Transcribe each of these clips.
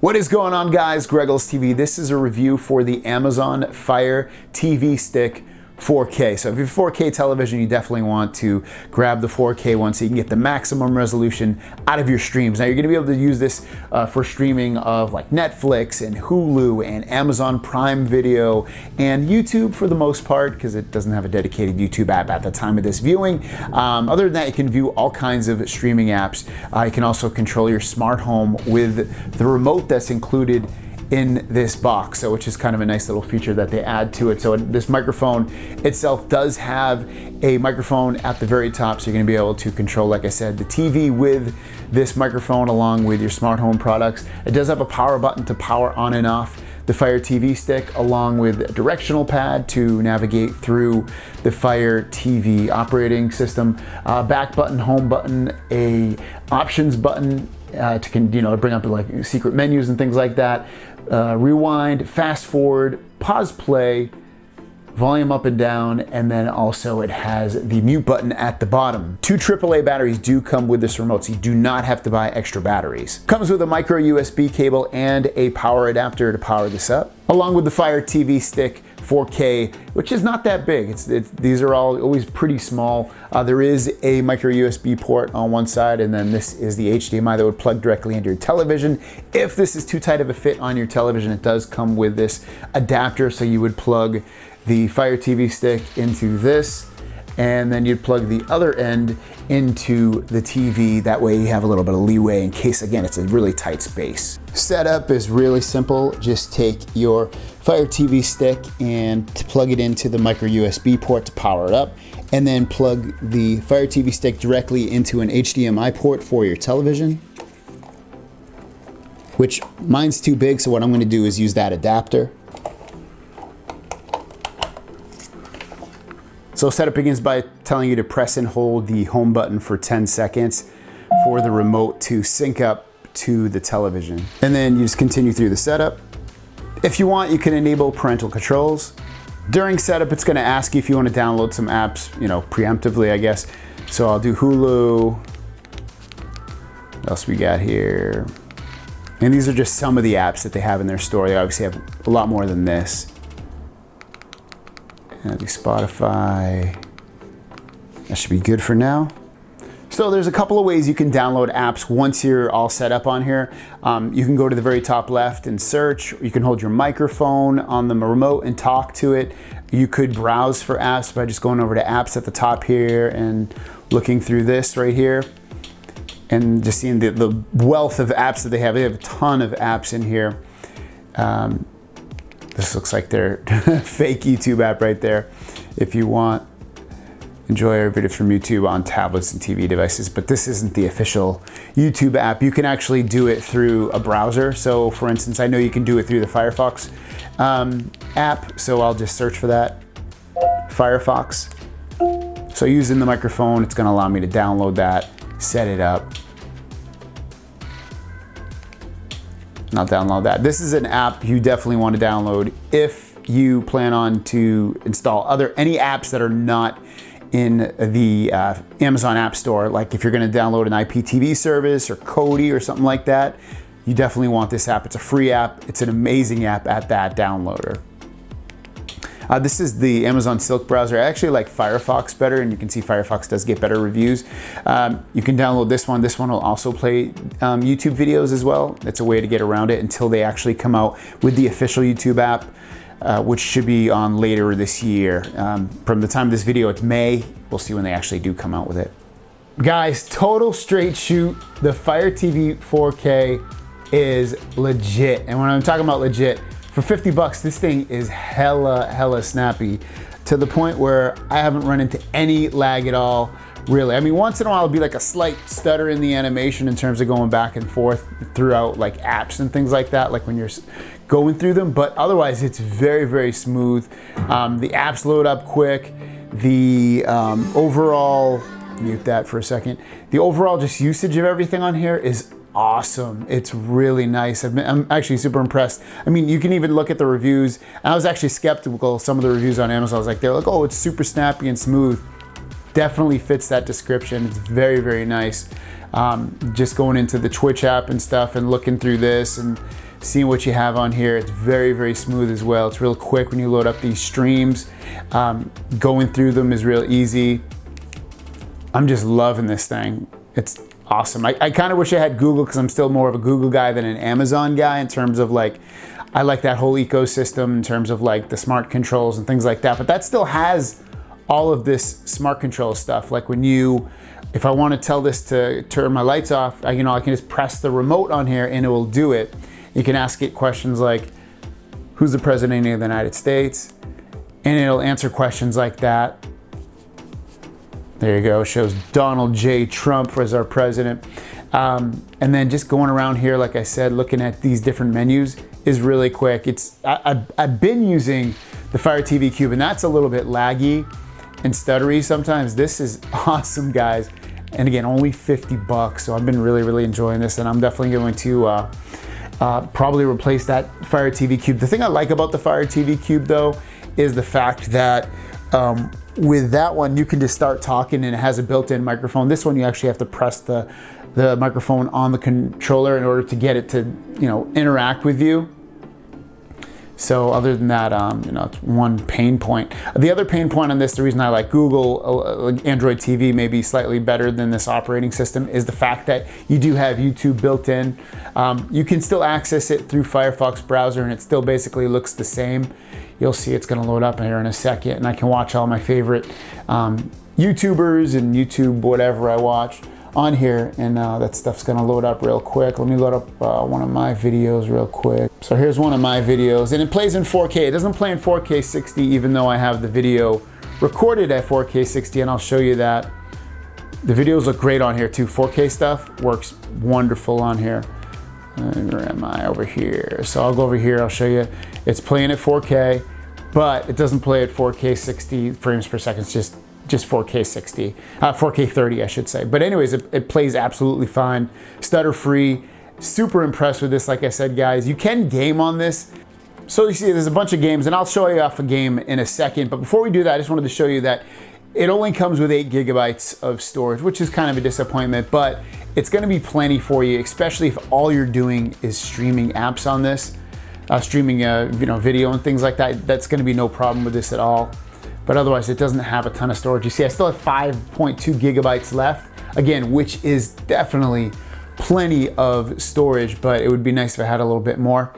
What is going on, guys? GregglesTV. This is a review for the Amazon Fire TV Stick 4K. So if you have a 4K television, you definitely want to grab the 4K one so you can get the maximum resolution out of your streams. Now you're gonna be able to use this for streaming of like Netflix and Hulu and Amazon Prime Video and YouTube for the most part, because it doesn't have a dedicated YouTube app at the time of this viewing. Other than that, you can view all kinds of streaming apps. You can also control your smart home with the remote that's included in this box, so which is kind of a nice little feature that they add to it. So this microphone itself does have a microphone at the very top, so you're going to be able to control, like I said, the TV with this microphone along with your smart home products. It does have a power button to power on and off the Fire TV Stick, along with a directional pad to navigate through the Fire TV operating system, back button, home button, a options button to bring up like secret menus and things like that. Rewind, fast forward, pause play, volume up and down, and then also it has the mute button at the bottom. 2 AAA batteries do come with this remote, so you do not have to buy extra batteries. Comes with a micro USB cable and a power adapter to power this up, along with the Fire TV Stick 4K, which is not that big. These are always pretty small. There is a micro USB port on one side, and then this is the HDMI that would plug directly into your television. If this is too tight of a fit on your television, it does come with this adapter, so you would plug the Fire TV Stick into this, and then you'd plug the other end into the TV. That way you have a little bit of leeway in case, again, it's a really tight space. Setup is really simple. Just take your Fire TV Stick and plug it into the micro USB port to power it up, and then plug the Fire TV Stick directly into an HDMI port for your television, which mine's too big, so what I'm going to do is use that adapter. So setup begins by telling you to press and hold the home button for 10 seconds for the remote to sync up to the television. And then you just continue through the setup. If you want, you can enable parental controls. During setup, it's gonna ask you if you want to download some apps, preemptively, I guess. So I'll do Hulu. What else we got here? And these are just some of the apps that they have in their store. They obviously have a lot more than this. And that'd be Spotify. That should be good for now. So there's a couple of ways you can download apps once you're all set up on here. You can go to the very top left and search. You can hold your microphone on the remote and talk to it. You could browse for apps by just going over to apps at the top here and looking through this right here, and just seeing the wealth of apps that they have. They have a ton of apps in here. This looks like their fake YouTube app right there. If you want, enjoy our videos from YouTube on tablets and TV devices, but this isn't the official YouTube app. You can actually do it through a browser. So for instance, I know you can do it through the Firefox app, so I'll just search for that, Firefox. So using the microphone, it's gonna allow me to download that, set it up, and I'll download that. This is an app you definitely want to download if you plan on to install any apps that are not in the Amazon App Store. Like if you're going to download an IPTV service or Kodi or something like that, you definitely want this app. It's a free app. It's an amazing app at that downloader. This is the Amazon Silk browser. I actually like Firefox better, and you can see Firefox does get better reviews. You can download this one. This one will also play YouTube videos as well. It's a way to get around it until they actually come out with the official YouTube app, which should be on later this year. From the time of this video, it's May. We'll see when they actually do come out with it. Guys, total straight shoot. The Fire TV 4K is legit. And when I'm talking about legit, for 50 bucks, this thing is hella snappy, to the point where I haven't run into any lag at all, really. I mean, once in a while it'll be like a slight stutter in the animation in terms of going back and forth throughout like apps and things like that, like when you're going through them, but otherwise it's very smooth. The apps load up quick. The overall, mute that for a second. The overall just usage of everything on here is awesome. It's really nice. I'm actually super impressed. I mean, you can even look at the reviews. I was actually skeptical of some of the reviews on Amazon. I was like, they're like, oh, it's super snappy and smooth. Definitely fits that description. It's very nice. Just going into the Twitch app and stuff and looking through this and seeing what you have on here. It's very, very smooth as well. It's real quick when you load up these streams. Going through them is real easy. I'm just loving this thing. It's awesome. I kind of wish I had Google, because I'm still more of a Google guy than an Amazon guy in terms of like, I like that whole ecosystem in terms of like the smart controls and things like that, but that still has all of this smart control stuff. Like when if I want to tell this to turn my lights off, I can just press the remote on here and it will do it. You can ask it questions like, who's the president of the United States? And it'll answer questions like that. There you go, it shows Donald J. Trump as our president. And then just going around here, like I said, looking at these different menus is really quick. I've been using the Fire TV Cube, and that's a little bit laggy and stuttery sometimes. This is awesome, guys. And again, only 50 bucks. So I've been really, really enjoying this, and I'm definitely going to probably replace that Fire TV Cube. The thing I like about the Fire TV Cube though, is the fact that with that one, you can just start talking and it has a built-in microphone. This one, you actually have to press the microphone on the controller in order to get it to, interact with you. So other than that, it's one pain point. The other pain point on this, the reason I like Google Android TV maybe slightly better than this operating system, is the fact that you do have YouTube built in. You can still access it through Firefox browser and it still basically looks the same. You'll see it's gonna load up here in a second, and I can watch all my favorite YouTubers and YouTube whatever I watch on here, and that stuff's gonna load up real quick. Let me load up one of my videos real quick. So here's one of my videos, and it plays in 4K. It doesn't play in 4K 60, even though I have the video recorded at 4K 60, and I'll show you that. The videos look great on here too. 4K stuff works wonderful on here. Where am I? Over here. So I'll go over here, I'll show you. It's playing at 4K, but it doesn't play at 4K 60 frames per second. It's just 4K 60, 4K 30, I should say. But anyways, it plays absolutely fine, stutter free. Super impressed with this. Like I said, guys, you can game on this. So you see there's a bunch of games, and I'll show you off a game in a second. But before we do that, I just wanted to show you that it only comes with 8 gigabytes of storage, which is kind of a disappointment, but it's gonna be plenty for you, especially if all you're doing is streaming apps on this, streaming video and things like that. That's gonna be no problem with this at all. But otherwise, it doesn't have a ton of storage. You see, I still have 5.2 gigabytes left, again, which is definitely plenty of storage, but it would be nice if I had a little bit more.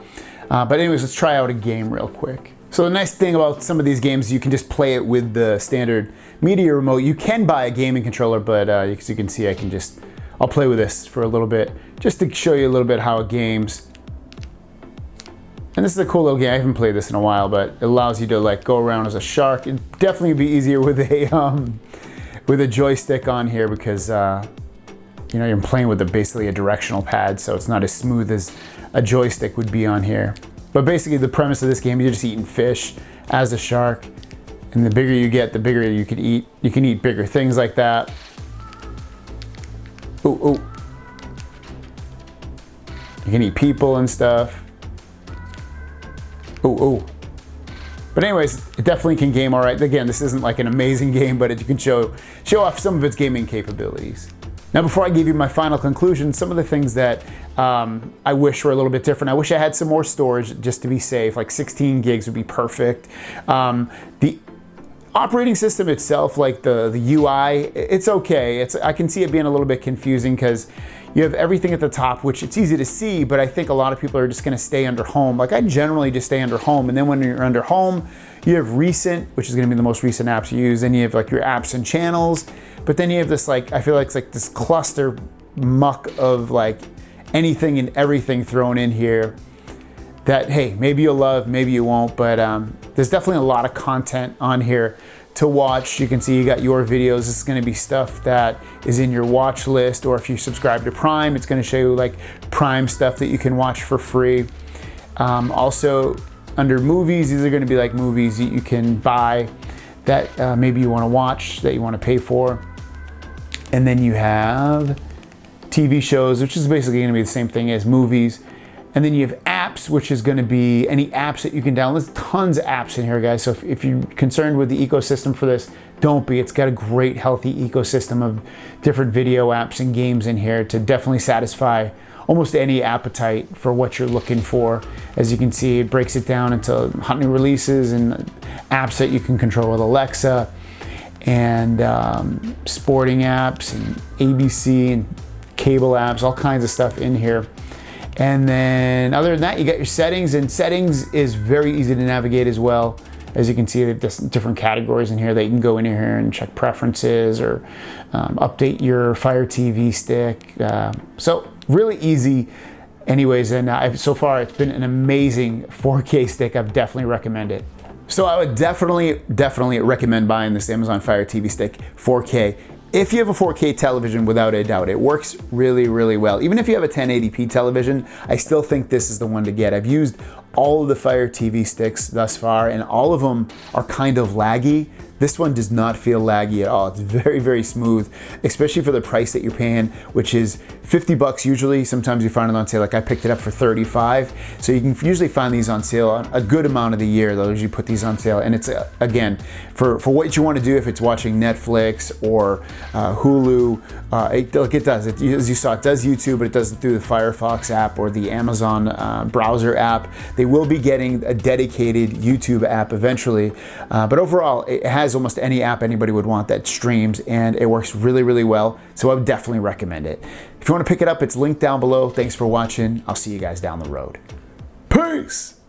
But anyways, let's try out a game real quick. So the nice thing about some of these games, you can just play it with the standard media remote. You can buy a gaming controller, but as you can see, I'll play with this for a little bit, just to show you a little bit how it games. And this is a cool little game. I haven't played this in a while, but it allows you to like go around as a shark. It'd definitely be easier with a joystick on here, because you're playing with basically a directional pad, so it's not as smooth as a joystick would be on here. But basically the premise of this game, you're just eating fish as a shark, and the bigger you get, the bigger you can eat. You can eat bigger things like that. Ooh, ooh. You can eat people and stuff. Ooh, ooh. But anyways, it definitely can game all right. Again, this isn't like an amazing game, but you can show off some of its gaming capabilities. Now, before I give you my final conclusion, some of the things that I wish were a little bit different. I wish I had some more storage just to be safe, like 16 gigs would be perfect. The operating system itself, like the UI, it's okay. I can see it being a little bit confusing because you have everything at the top, which it's easy to see, but I think a lot of people are just gonna stay under home. Like I generally just stay under home, and then when you're under home, you have recent, which is gonna be the most recent apps you use, then you have like your apps and channels, but then you have this like, I feel like it's like this cluster muck of like anything and everything thrown in here that, hey, maybe you'll love, maybe you won't, but there's definitely a lot of content on here to watch. You can see you got your videos. This is gonna be stuff that is in your watch list, or if you subscribe to Prime, it's gonna show you like Prime stuff that you can watch for free. Also, under movies, these are gonna be like movies that you can buy that maybe you wanna watch, that you wanna pay for. And then you have TV shows, which is basically gonna be the same thing as movies. And then you have apps, which is gonna be any apps that you can download. There's tons of apps in here, guys. So if you're concerned with the ecosystem for this, don't be. It's got a great, healthy ecosystem of different video apps and games in here to definitely satisfy almost any appetite for what you're looking for. As you can see, it breaks it down into hot new releases and apps that you can control with Alexa, and sporting apps and ABC and cable apps, all kinds of stuff in here. And then other than that, you got your settings, and settings is very easy to navigate as well. As you can see, there's different categories in here that you can go in here and check preferences or update your Fire TV stick. So really easy anyways, and so far it's been an amazing 4K stick. I've definitely recommend it. So I would definitely recommend buying this Amazon Fire TV Stick 4K. If you have a 4K television, without a doubt, it works really, really well. Even if you have a 1080p television, I still think this is the one to get. I've used all of the Fire TV sticks thus far, and all of them are kind of laggy. This one does not feel laggy at all. It's very, very smooth, especially for the price that you're paying, which is 50 bucks usually. Sometimes you find it on sale, like I picked it up for 35. So you can usually find these on sale on a good amount of the year. They'll usually put these on sale. And it's, again, for what you want to do, if it's watching Netflix or Hulu, it does. As you saw, it does YouTube, but it does it through the Firefox app or the Amazon browser app. They will be getting a dedicated YouTube app eventually. But overall, it has almost any app anybody would want that streams, and it works really, really well. So I would definitely recommend it. If you want to pick it up, it's linked down below. Thanks for watching. I'll see you guys down the road. Peace!